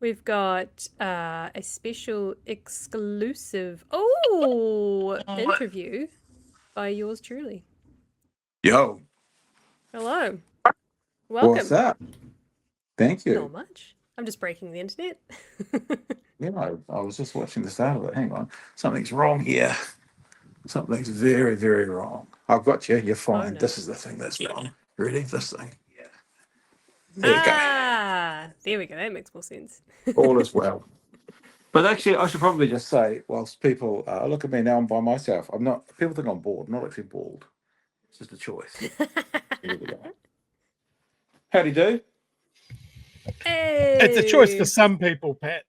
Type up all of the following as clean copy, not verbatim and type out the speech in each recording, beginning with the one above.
We've got a special exclusive interview by yours truly. Yo, Hello. what's Welcome. up? Thank Not you. much. I'm just breaking the internet. Yeah, I was just watching the start of it. Hang on. Something's wrong here. Something's very, very wrong. I've got you. You're Oh fine. no. This is the thing that's wrong. Ready? This thing. Yeah. There you go. There we go. That makes more sense. All is well. But actually, I should probably just say, whilst people look at me now, I'm by myself. I'm not, people think I'm bald. I'm not actually bald. It's just a choice. There we go. Howdy do? It's a choice for Hey. some people, Pat.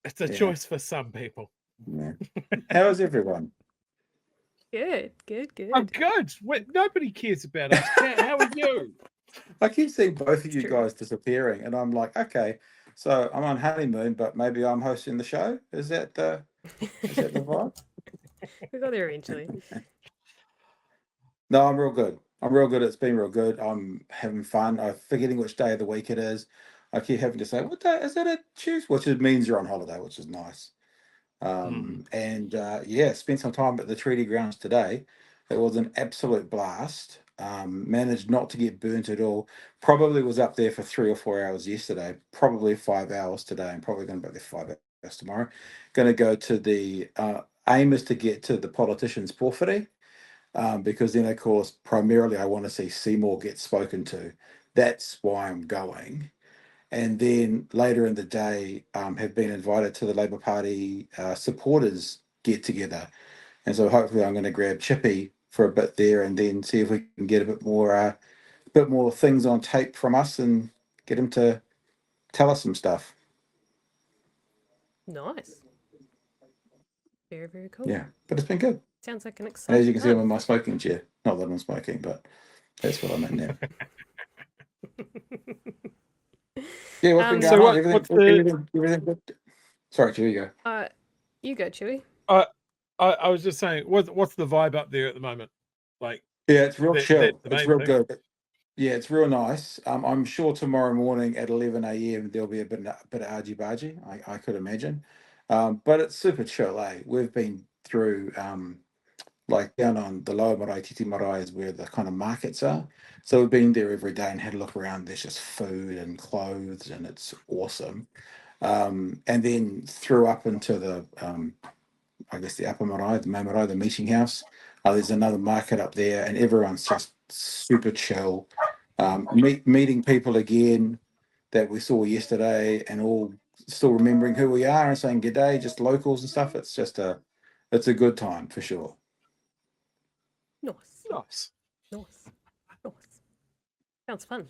It's a Yeah. choice for some people. Yeah. How is everyone? Good. I'm good. Nobody cares about us, Pat. How are you? I keep seeing both of It's you true. guys disappearing, and I'm like, okay, so I'm on honeymoon, but maybe I'm hosting the show. Is that the vibe? We got there eventually. No, I'm real good. I'm real good. It's been real good. I'm having fun. I'm forgetting which day of the week it is. I keep having to say, what day is it? A Tuesday, which means you're on holiday, which is nice. And yeah, spent some time at the treaty grounds today. It was an absolute blast. Managed not to get burnt at all. Probably was up there for 3 or 4 hours yesterday. Probably 5 hours today. I'm probably going to be there 5 hours tomorrow. Going to go to the aim is to get to the politicians' porphyry, because then, of course, primarily I want to see Seymour get spoken to. That's why I'm going. And then later in the day, have been invited to the Labour Party supporters get together. And so hopefully I'm going to grab Chippy for a bit there, and then see if we can get a bit more things on tape from us and get him to tell us some stuff. Nice. Very, very cool. Yeah, but it's been good. Sounds like an And as you exciting can see, I'm time. in my smoking chair. Not that I'm smoking, but that's what I'm in now. Yeah, what's been Um, going So on? what's Everything, the? everything good? Sorry, here you go. You go, Chewie. I was just saying, what's the vibe up there at the moment? Like Yeah, it's real that's chill. the It's main real thing. good. Yeah, it's real nice. I'm sure tomorrow morning at 11 a.m. there'll be a bit of argy bargy. I could imagine, but it's super chill. We've been through like down on the lower marae, Titi Marae is where the kind of markets are. So we've been there every day and had a look around. There's just food and clothes, and it's awesome. And then through up into the I guess the upper marae, the main marae, the meeting house. There's another market up there, and everyone's just super chill. Meeting people again that we saw yesterday, and all still remembering who we are and saying good day, just locals and stuff. It's a good time for sure. Nice. Nice. Nice. Nice. Sounds fun.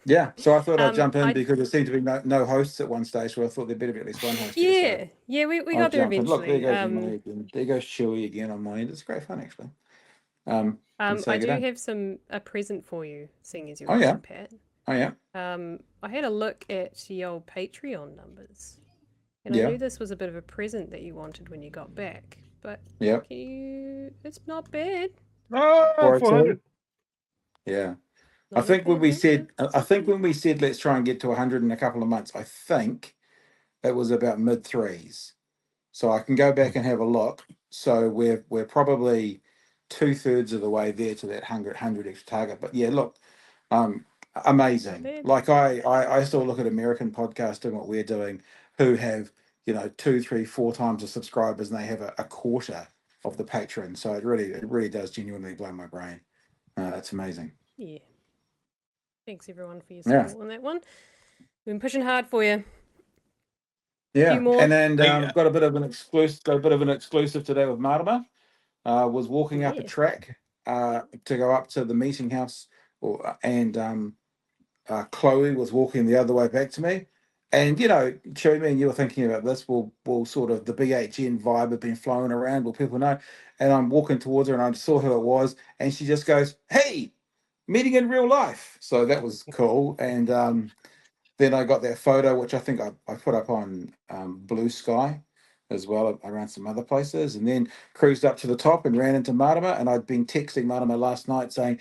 Yeah, so I thought I'd jump in I because there seemed to be no hosts at one stage, so I thought there'd better be at least one host here. So yeah, we I'll got there jump in. Look, there eventually. goes Emily again. There goes Chewie again on my end. It's great fun actually. And I say good do day. have a present for you, seeing as you Oh yeah, mentioned Pat. oh yeah, I had a look at your old Patreon numbers, and I yeah, knew this was a bit of a present that you wanted when you got back. But yeah. it's not bad. Oh, 402. 400. Yeah. I Not a think when bad we number. said, I think when we said let's try and get to 100 in a couple of months, I think it was about mid threes. So I can go back and have a look. So we're probably 2/3 of the way there to that 100 extra target. But yeah, look, um, Not amazing. bad. Like I still look at American podcasts doing what we're doing, who have two, three, four times the subscribers, and they have a quarter of the patrons. So it really does genuinely blow my brain. It's amazing. Yeah. Thanks everyone for your Yeah. support on that one. We've been pushing hard for you. Few Yeah, more. and got a bit of an exclusive today with Marama. Was walking up a Yeah. track to go up to the meeting house, and Chloe was walking the other way back to me. And Chewie, me and you were thinking about this. Will sort of the BHN vibe have been flowing around? Will people know? And I'm walking towards her, and I saw who it was, and she just goes, "Hey, meeting in real life." So that was cool, and then I got that photo, which I think I put up on Blue Sky as well, around some other places, and then cruised up to the top and ran into Marama. And I'd been texting Marama last night saying,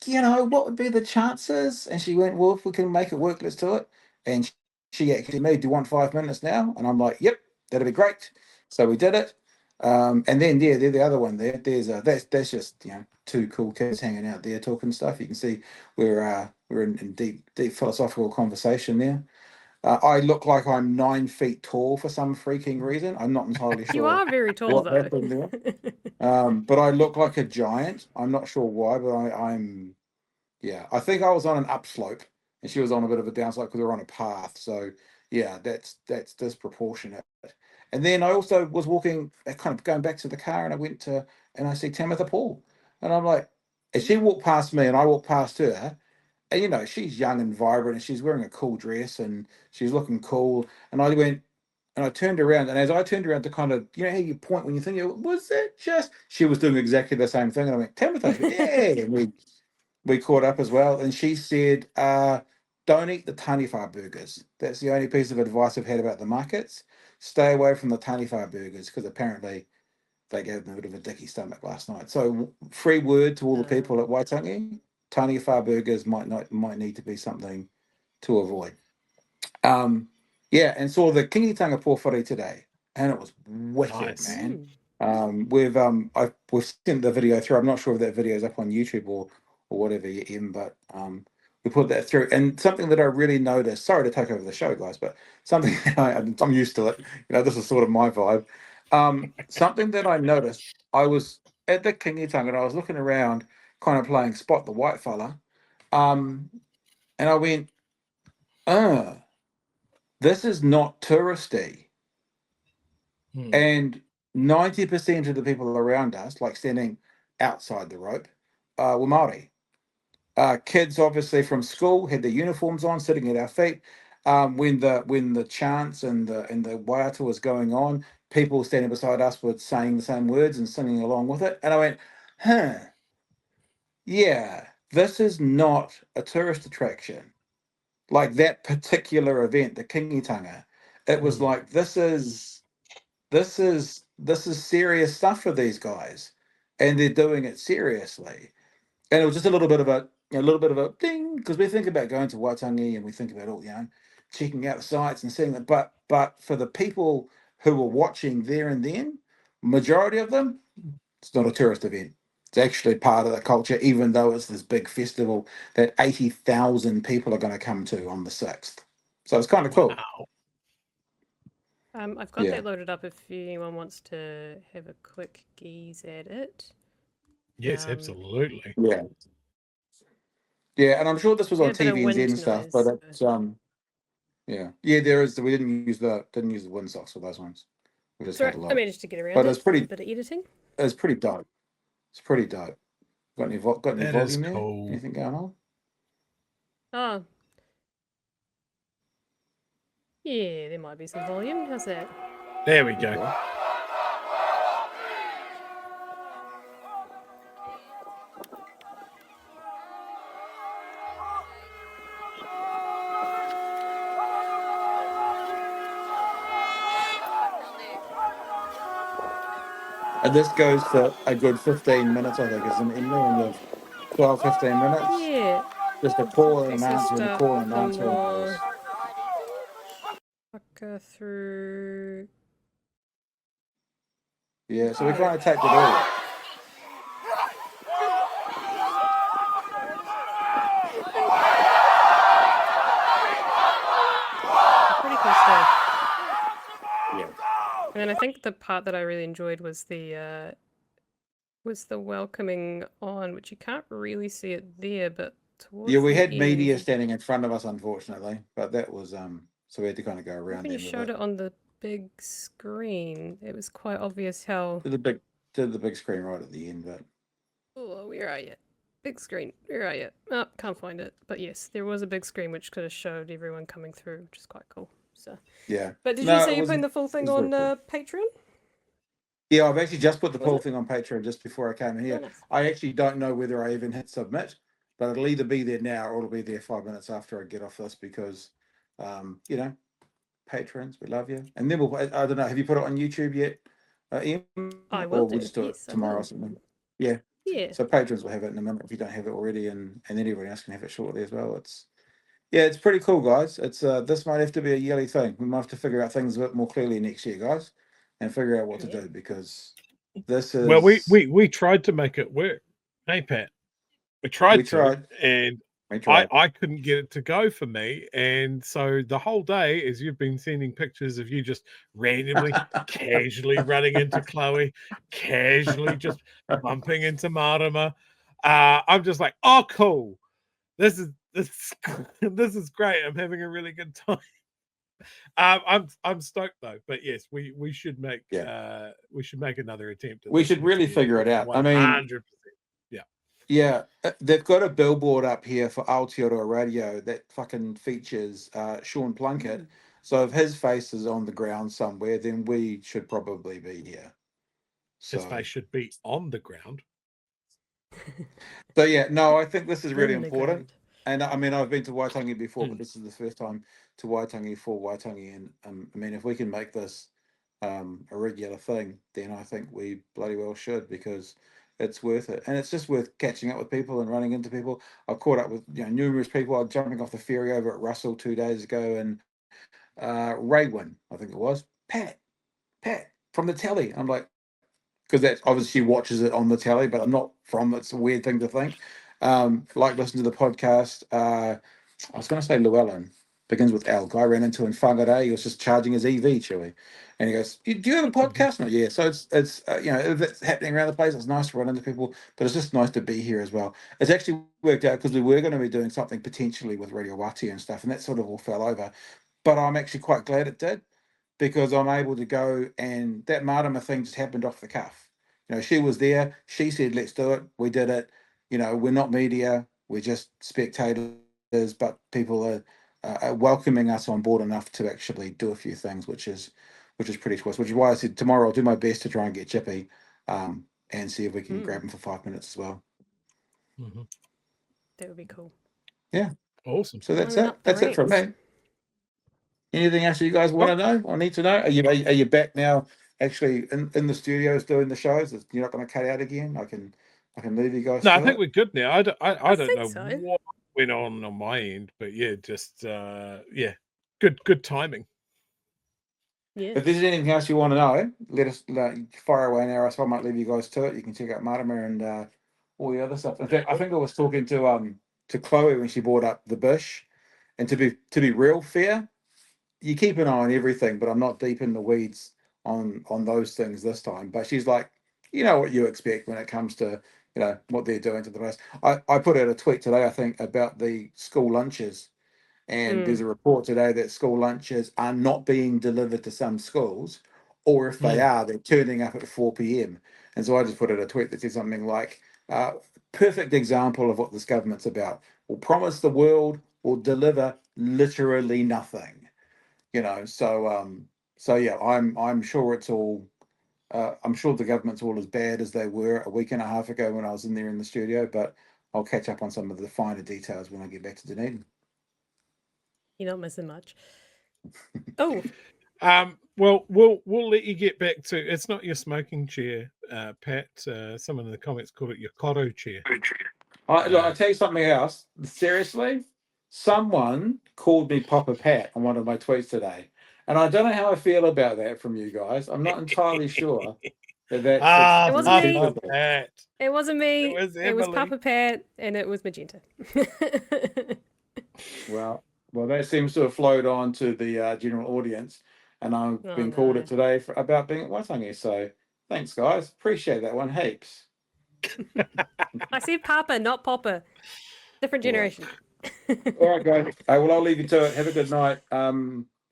what would be the chances? And she went, well, if we can make it work, let's do it. And she actually made, do you want 5 minutes now? And I'm like, yep, that'll be great. So we did it. And then they're the other one there. There's that's just two cool kids hanging out there talking stuff. You can see we're in deep philosophical conversation there. I look like I'm 9 feet tall for some freaking reason. I'm not entirely sure. You are very tall, what though. happened there. But I look like a giant. I'm not sure why, but I'm. Yeah, I think I was on an upslope and she was on a bit of a downslope because we were on a path. So yeah, that's disproportionate. And then I also was walking, kind of going back to the car, and I see Tamitha Paul, and I'm like, and she walked past me, and I walked past her, and she's young and vibrant, and she's wearing a cool dress, and she's looking cool, and I went. And I turned around, and as I turned around to kind of, how you point when you think, was that just? She was doing exactly the same thing, and I went, Tamitha, yeah, and we caught up as well, and she said, don't eat the Taniwha burgers. That's the only piece of advice I've had about the markets. Stay away from the Taniwha burgers, because apparently they gave them a bit of a dicky stomach last night. So free word to all the people at Waitangi, Taniwha burgers might need to be something to avoid. Yeah, and saw the Kingitanga pōwhare today, and it was wicked, Nice. man. We've sent the video through. I'm not sure if that video is up on YouTube or whatever you in, but we put that through. And something that I really noticed. Sorry to take over the show, guys, but something that I'm used to it. This is sort of my vibe. Something that I noticed. I was at the Kingitanga and I was looking around, kind of playing spot the white fella, and I went, this is not touristy. And 90% of the people around us, like standing outside the rope, were Māori. Kids, obviously from school, had their uniforms on, sitting at our feet. When the chants and the waiata was going on, people standing beside us were saying the same words and singing along with it. And I went, yeah, this is not a tourist attraction. Like that particular event, the Kingitanga, it was like this is serious stuff for these guys, and they're doing it seriously. And it was just a little bit of a ding, because we think about going to Waitangi and we think about checking out the sites and seeing that, but for the people who were watching there and then, majority of them, it's not a tourist event. It's actually part of the culture, even though it's this big festival that 80,000 people are going to come to on the 6th. So it's kind of cool. Wow. I've got that loaded up if anyone wants to have a quick gaze at it. Yes, absolutely. Yeah. Yeah, and I'm sure this was on a bit of TVNZ and wind stuff, noise, but it's yeah, there is. We didn't use the wind socks for those ones. We just had a lot. I managed to get around But it. it's pretty. A bit of editing. It's pretty dope. It's pretty dope. Got any That is volume there? cool. Anything going on? Oh. Yeah, there might be some volume. How's that? There we go. Yeah. And this goes for a good 15 minutes, I think, isn't it, Emily? And you've 12, 15 minutes. Yeah. Just a call and an answer and a Start call and an the answer. more pucker through. Yeah, so we kind of taped it all. Pretty cool stuff. Yeah. And then I think the part that I really enjoyed was the welcoming on, which you can't really see it there, but towards Yeah, we the had media end, standing in front of us, unfortunately, but that was so we had to kind of go around. when you showed it on the big screen, it was quite obvious how. To the big screen right at the end, but. Oh, where are you? Big screen. Where are you? Oh, can't find it. But yes, there was a big screen which could have showed everyone coming through, which is quite cool. So. Yeah. But did you say you're putting the full thing on Patreon? Yeah, I've actually just put the full thing on Patreon just before I came here. Oh, nice. I actually don't know whether I even hit submit, but it'll either be there now or it'll be there 5 minutes after I get off this because, patrons, we love you. And then I don't know, have you put it on YouTube yet, Ian? I will Or we'll just do it tomorrow or something. Yeah. Yeah. So patrons will have it in a minute if you don't have it already, and then everyone else can have it shortly as well. Yeah, it's pretty cool, guys. It's this might have to be a yearly thing. We might have to figure out things a bit more clearly next year, guys, and figure out what to Yeah. do, because this Well, is we tried to make it work. Hey, Pat, we we tried to, tried. and We tried. I couldn't get it to go for me. And so the whole day, as you've been sending pictures of you just randomly, casually running into Chloe, casually just bumping into Marama, I'm just like, oh, cool. This is this is great. I'm having a really good time. I'm stoked though. But yes, we should make another attempt at We this should next really year. figure it out. I mean, 100%. Yeah. yeah, they've got a billboard up here for Aotearoa Radio that fucking features Sean Plunkett. So if his face is on the ground somewhere, then we should probably be here. His So, face should be on the ground. so yeah, no, I think this is really On the important. ground. And I mean, I've been to Waitangi before, but Mm. this is the first time to Waitangi for Waitangi. And I mean, if we can make this a regular thing, then I think we bloody well should, because it's worth it. And it's just worth catching up with people and running into people. I've caught up with numerous people. I was jumping off the ferry over at Russell 2 days ago, and Raywin, I think it was, Pat from the telly. I'm like, because that obviously she watches it on the telly, but I'm not from. It's a weird thing to think. Like listen to the podcast. I was going to say Llewellyn, begins with L. Guy ran into in Whangarei. He was just charging his EV, Chewie, and he goes, "Do you have a podcast?" No, yeah. So it's if it's happening around the place, it's nice to run into people, but it's just nice to be here as well. It's actually worked out because we were going to be doing something potentially with Radio Wati and stuff, and that sort of all fell over. But I'm actually quite glad it did, because I'm able to go, and that Marama thing just happened off the cuff. She was there. She said, "Let's do it." We did it. We're not media. We're just spectators, but people are welcoming us on board enough to actually do a few things, which is pretty cool. Which is why I said tomorrow I'll do my best to try and get Chippy, and see if we can grab him for 5 minutes as well. Mm-hmm. That would be cool. Yeah. Awesome. So that's Climbing it. up the That's it from ranks. me. Anything else you guys want to know or need to know? Are you back now? Actually, in the studios doing the shows. You're not going to cut out again. I can leave you guys No, to I think it. we're good now. I don't think know so. what went on my end, but yeah, just good timing. Yeah. If there's anything else you want to know, let us fire away an arrow, so I might leave you guys to it. You can check out Marama and all the other stuff. In fact, I think I was talking to Chloe when she brought up the bush, and to be real fair, you keep an eye on everything, but I'm not deep in the weeds on those things this time. But she's like, what you expect when it comes to what they're doing to the place. I put out a tweet today, I think, about the school lunches. And there's a report today that school lunches are not being delivered to some schools, or if they are, they're turning up at 4 p.m. And so I just put out a tweet that said something like, perfect example of what this government's about. We'll promise the world, we'll deliver literally nothing. So yeah, I'm sure it's all. I'm sure the government's all as bad as they were a week and a half ago when I was in there in the studio. But I'll catch up on some of the finer details when I get back to Dunedin. You're not missing much. Oh, Well, we'll let you get back to. It's not your smoking chair, Pat. Someone in the comments called it your koro chair. Look, I'll tell you something else. Seriously, someone called me Papa Pat on one of my tweets today, and I don't know how I feel about that from you guys. I'm not entirely sure that that's It wasn't me. Papa Pat. It wasn't me. was It was Emily. Papa Pat, and it was Magenta. Well, that seems to have flowed on to the general audience, and I've Oh, been called no. it today about being at Waitangi. So thanks, guys. Appreciate that one heaps. I said Papa, not Papa. Different Yeah. generation. All right, guys. Well, I'll leave you to it. Have a good night.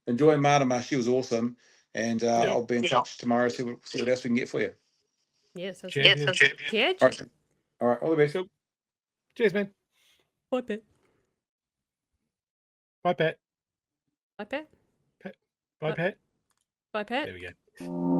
Enjoy Marama. She was awesome, and I'll be in touch tomorrow. See what else we can get for you. Yes. Yeah, Champion. yeah. All right. All the best. Cool. Cheers, man. Bye, Pat. Bye, Pat. Bye, Pat. Bye, Pat. Bye, Pat. There we go.